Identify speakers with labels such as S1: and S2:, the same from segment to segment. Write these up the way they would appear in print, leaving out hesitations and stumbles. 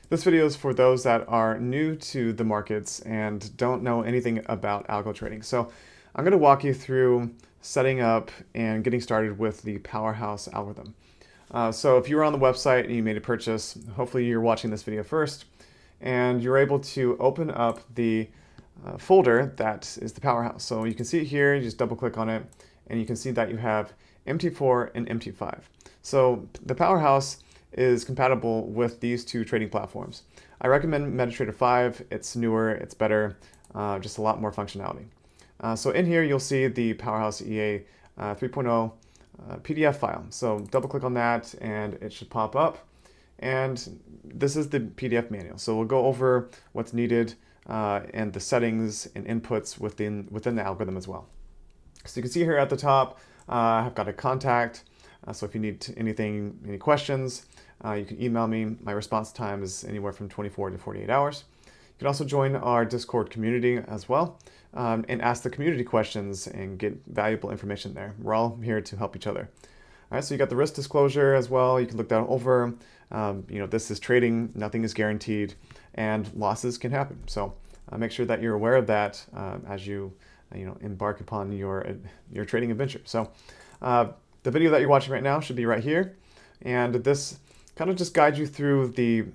S1: This video is for those that are new to the markets and don't know anything about algo trading. So I'm going to walk you through setting up and getting started with the Powerhouse algorithm. So if you were on the website and you made a purchase, hopefully you're watching this video first, and you're able to open up the folder that is the Powerhouse. So you can see it here, you just double click on it, and you can see that you have MT4 and MT5. So the Powerhouse is compatible with these two trading platforms. I recommend MetaTrader 5. It's newer, it's better, just a lot more functionality. So in here, you'll see the Powerhouse EA 3.0 PDF file. So double click on that and it should pop up. And this is the PDF manual. So we'll go over what's needed and the settings and inputs within the algorithm as well. So you can see here at the top, I've got a contact. So if you need any questions, you can email me. My response time is anywhere from 24 to 48 hours. You can also join our Discord community as well and ask the community questions and get valuable information there. We're all here to help each other. All right, so you got the risk disclosure as well. You can look that over. This is trading. Nothing is guaranteed, and losses can happen. So make sure that you're aware of that as you embark upon your trading adventure. So the video that you're watching right now should be right here, and this kind of just guides you through the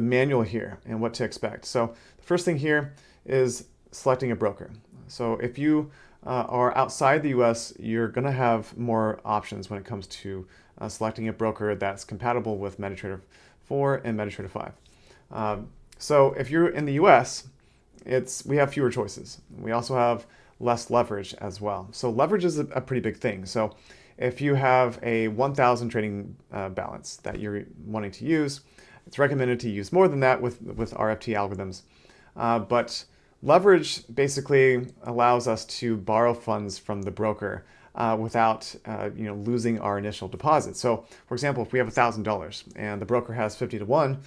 S1: manual here and what to expect. So the first thing here is selecting a broker. So if you are outside the US, you're going to have more options when it comes to selecting a broker that's compatible with MetaTrader 4 and MetaTrader 5. So if you're in the US, we have fewer choices. We also have less leverage as well. So leverage is a pretty big thing. So if you have a 1,000 trading balance that you're wanting to use, it's recommended to use more than that with RFT algorithms. But leverage basically allows us to borrow funds from the broker without losing our initial deposit. So for example, if we have $1,000 and the broker has 50 to 1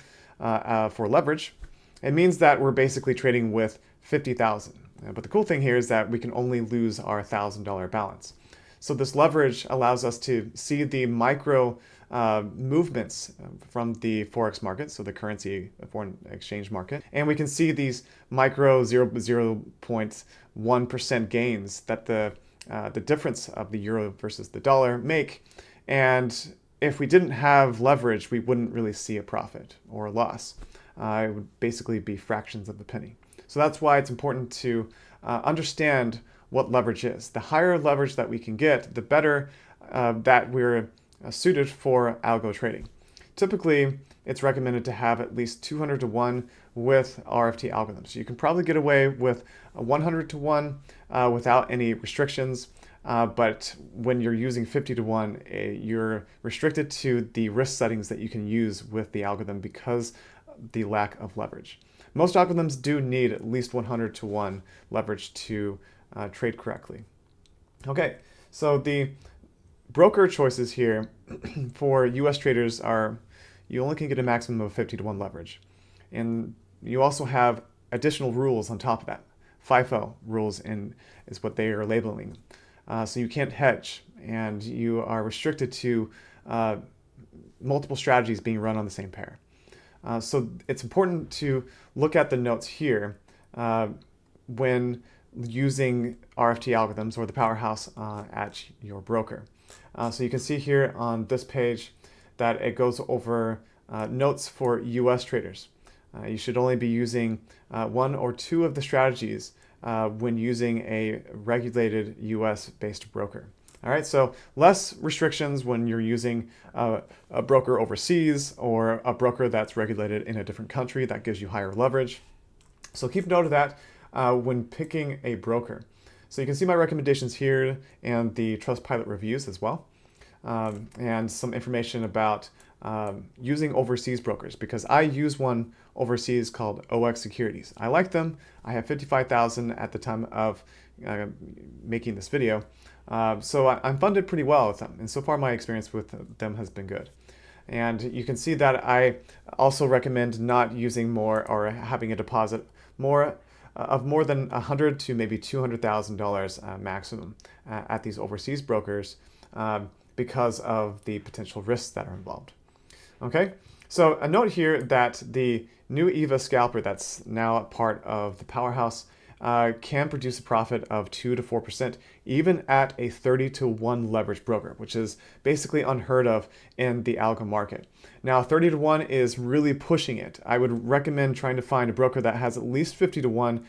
S1: for leverage, it means that we're basically trading with 50,000. But the cool thing here is that we can only lose our $1,000 balance. So this leverage allows us to see the micro movements from the Forex market, so the currency foreign exchange market. And we can see these micro 0.1% gains that the difference of the euro versus the dollar make. And if we didn't have leverage, we wouldn't really see a profit or a loss. It would basically be fractions of a penny. So that's why it's important to understand what leverage is. The higher leverage that we can get, the better that we're suited for algo trading. Typically, it's recommended to have at least 200 to 1 with RFT algorithms. You can probably get away with 100 to 1 without any restrictions, but when you're using 50 to 1, you're restricted to the risk settings that you can use with the algorithm because of the lack of leverage. Most algorithms do need at least 100 to 1 leverage to trade correctly. Okay, so the broker choices here for US traders are you only can get a maximum of 50 to 1 leverage. And you also have additional rules on top of that. FIFO rules is what they are labeling. So you can't hedge, and you are restricted to multiple strategies being run on the same pair. So it's important to look at the notes here when using RFT algorithms or the Powerhouse at your broker. So you can see here on this page that it goes over notes for US traders. You should only be using 1 or 2 of the strategies when using a regulated US-based broker. All right, so less restrictions when you're using a broker overseas or a broker that's regulated in a different country that gives you higher leverage. So keep note of that when picking a broker. So you can see my recommendations here and the Trustpilot reviews as well, and some information about using overseas brokers, because I use one overseas called OX Securities. I like them. I have 55,000 at the time of making this video. So I'm funded pretty well with them, and so far my experience with them has been good. And you can see that I also recommend not using more or having a deposit more than $100 to maybe $200,000 maximum at these overseas brokers because of the potential risks that are involved. Okay, So a note here that the new EVA scalper that's now part of the Powerhouse can produce a profit of 2 to 4%, even at a 30 to 1 leverage broker, which is basically unheard of in the algo market. Now, 30 to 1 is really pushing it. I would recommend trying to find a broker that has at least 50 to 1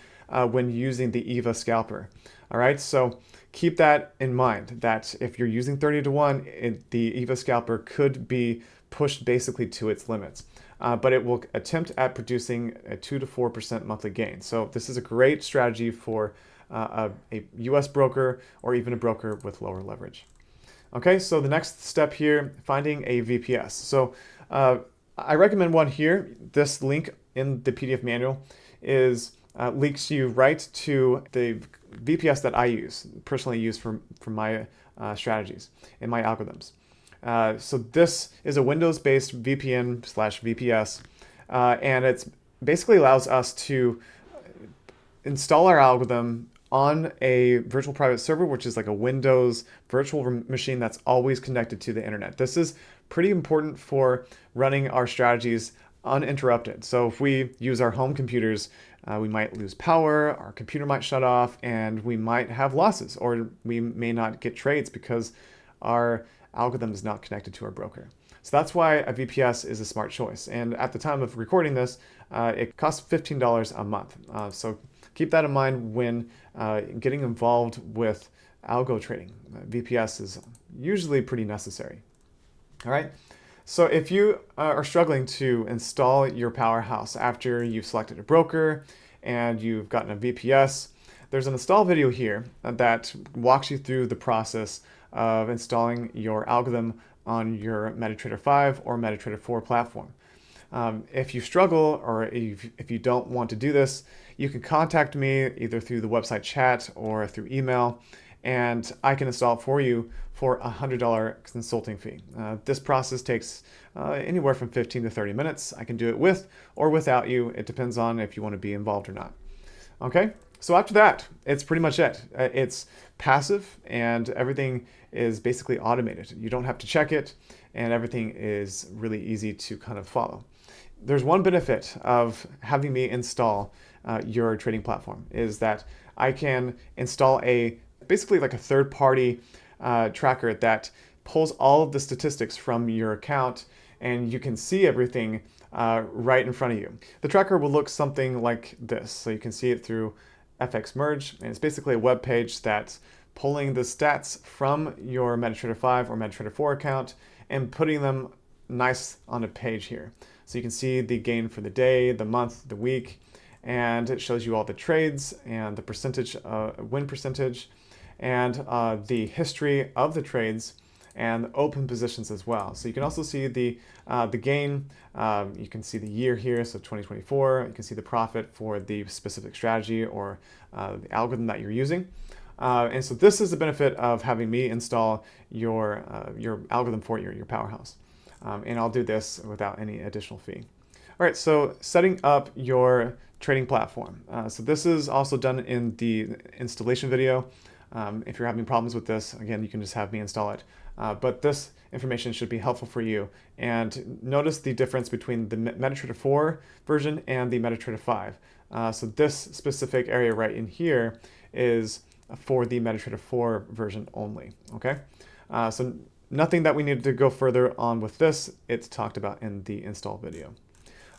S1: when using the EVA scalper. All right, so keep that in mind that if you're using 30 to 1, the EVA scalper could be pushed basically to its limits. But it will attempt at producing a 2 to 4% monthly gain. So this is a great strategy for a US broker or even a broker with lower leverage. Okay, so the next step here, finding a VPS. So I recommend one here. This link in the PDF manual is links you right to the VPS that I personally use for my strategies and my algorithms. So this is a Windows-based VPN/VPS, and it basically allows us to install our algorithm on a virtual private server, which is like a Windows virtual machine that's always connected to the internet. This is pretty important for running our strategies uninterrupted. So if we use our home computers, we might lose power, our computer might shut off, and we might have losses, or we may not get trades because our algorithm is not connected to our broker. So that's why a VPS is a smart choice. And at the time of recording this, it costs $15 a month. So keep that in mind when getting involved with algo trading. VPS is usually pretty necessary. All right. So if you are struggling to install your Powerhouse after you've selected a broker and you've gotten a VPS, there's an install video here that walks you through the process of installing your algorithm on your MetaTrader 5 or MetaTrader 4 platform. If you struggle or if you don't want to do this, you can contact me either through the website chat or through email, and I can install it for you for a $100 consulting fee. This process takes anywhere from 15 to 30 minutes. I can do it with or without you. It depends on if you want to be involved or not. Okay, so after that, it's pretty much it. It's passive and everything is basically automated. You don't have to check it, and everything is really easy to kind of follow. There's one benefit of having me install your trading platform is that I can install basically like a third-party tracker that pulls all of the statistics from your account, and you can see everything right in front of you. The tracker will look something like this. So you can see it through FX Merge, and it's basically a web page that's pulling the stats from your MetaTrader 5 or MetaTrader 4 account and putting them nice on a page here. So you can see the gain for the day, the month, the week, and it shows you all the trades and the percentage, win percentage, and the history of the trades and open positions as well. So you can also see the gain. You can see the year here, so 2024. You can see the profit for the specific strategy or the algorithm that you're using. And so this is the benefit of having me install your algorithm for your Powerhouse. And I'll do this without any additional fee. All right, so setting up your trading platform. So this is also done in the installation video. If you're having problems with this, again, you can just have me install it. But this information should be helpful for you. And notice the difference between the MetaTrader 4 version and the MetaTrader 5. So this specific area right in here is for the MetaTrader 4 version only, okay? So nothing that we need to go further on with this. It's talked about in the install video.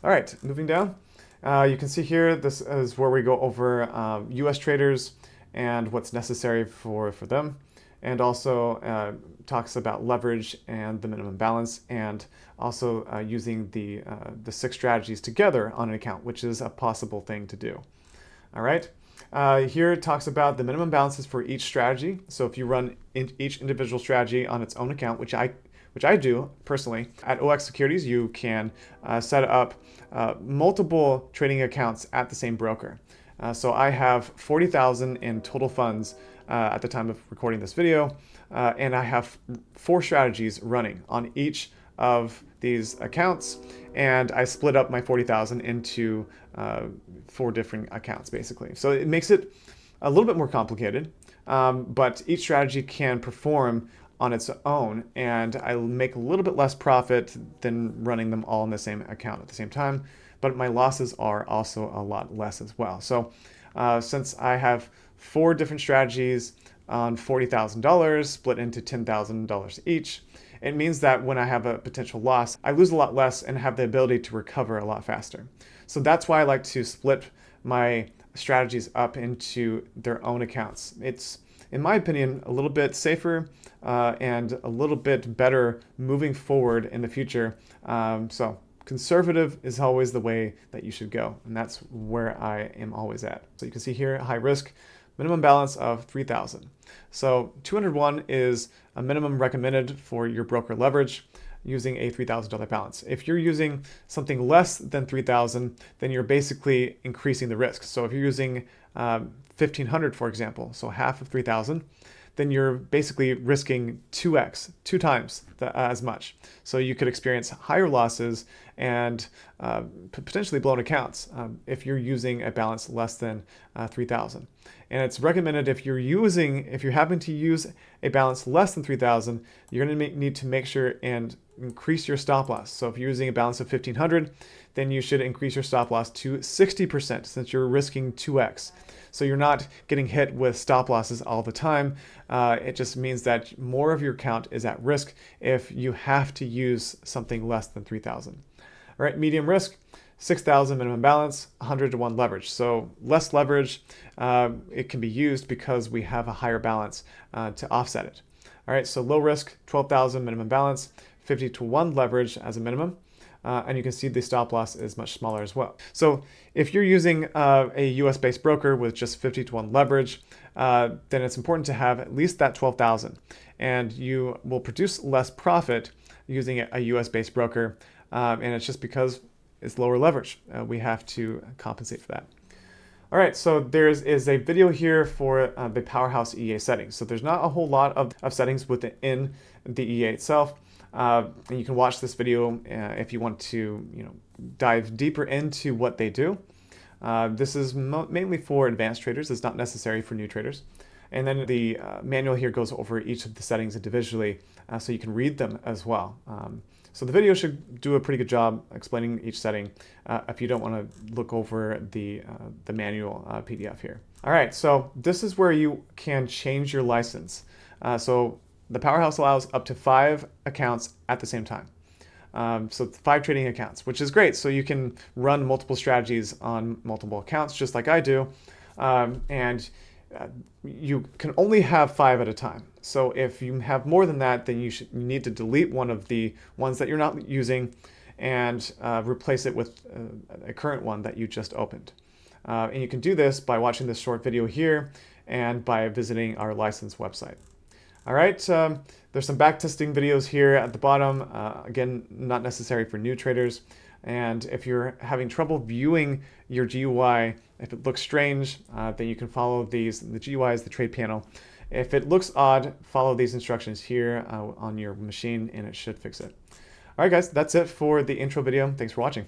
S1: All right, moving down. You can see here, this is where we go over US traders and what's necessary for them, and also talks about leverage and the minimum balance, and also using the 6 strategies together on an account, which is a possible thing to do. All right. Here it talks about the minimum balances for each strategy. So if you run each individual strategy on its own account, which I do personally, at OX Securities, you can set up multiple trading accounts at the same broker. So I have 40,000 in total funds at the time of recording this video, and I have 4 strategies running on each of these accounts, and I split up my 40,000 into 4 different accounts basically. So it makes it a little bit more complicated, but each strategy can perform on its own, and I make a little bit less profit than running them all in the same account at the same time, but my losses are also a lot less as well. So since I have 4 different strategies on $40,000 split into $10,000 each, it means that when I have a potential loss, I lose a lot less and have the ability to recover a lot faster. So that's why I like to split my strategies up into their own accounts. It's, in my opinion, a little bit safer and a little bit better moving forward in the future. So conservative is always the way that you should go, and that's where I am always at. So you can see here, high risk, minimum balance of 3,000. So 201 is a minimum recommended for your broker leverage using a $3,000 balance. If you're using something less than 3,000, then you're basically increasing the risk. So if you're using 1,500, for example, so half of 3,000, then you're basically risking 2x, 2 times as much. So you could experience higher losses and potentially blown accounts if you're using a balance less than 3,000. And it's recommended if you're having to use a balance less than 3,000, you're going to need to make sure and increase your stop loss. So if you're using a balance of 1,500, then you should increase your stop loss to 60% since you're risking 2x. So you're not getting hit with stop losses all the time. It just means that more of your account is at risk if you have to use something less than 3,000. All right, medium risk, 6,000 minimum balance, 100 to 1 leverage. So less leverage, it can be used because we have a higher balance to offset it. All right, so low risk, 12,000 minimum balance, 50 to 1 leverage as a minimum. And you can see the stop loss is much smaller as well. So if you're using a US-based broker with just 50 to 1 leverage, then it's important to have at least that 12,000. And you will produce less profit using a US-based broker. And it's just because it's lower leverage. We have to compensate for that. All right, so there is a video here for the Powerhouse EA settings. So there's not a whole lot of settings within the EA itself. And you can watch this video if you want to, dive deeper into what they do. This is mainly for advanced traders. It's not necessary for new traders. And then the manual here goes over each of the settings individually, so you can read them as well. So the video should do a pretty good job explaining each setting if you don't want to look over the manual PDF here. All right, so this is where you can change your license. So the Powerhouse allows up to 5 accounts at the same time. So 5 trading accounts, which is great. So you can run multiple strategies on multiple accounts, just like I do. And you can only have 5 at a time. So if you have more than that, then you need to delete one of the ones that you're not using and replace it with a current one that you just opened. And you can do this by watching this short video here and by visiting our license website. All right, there's some backtesting videos here at the bottom. Again, not necessary for new traders. And if you're having trouble viewing your GUI, if it looks strange, then you can follow these. The GUI is the trade panel. If it looks odd, follow these instructions here on your machine and it should fix it. All right, guys, that's it for the intro video. Thanks for watching.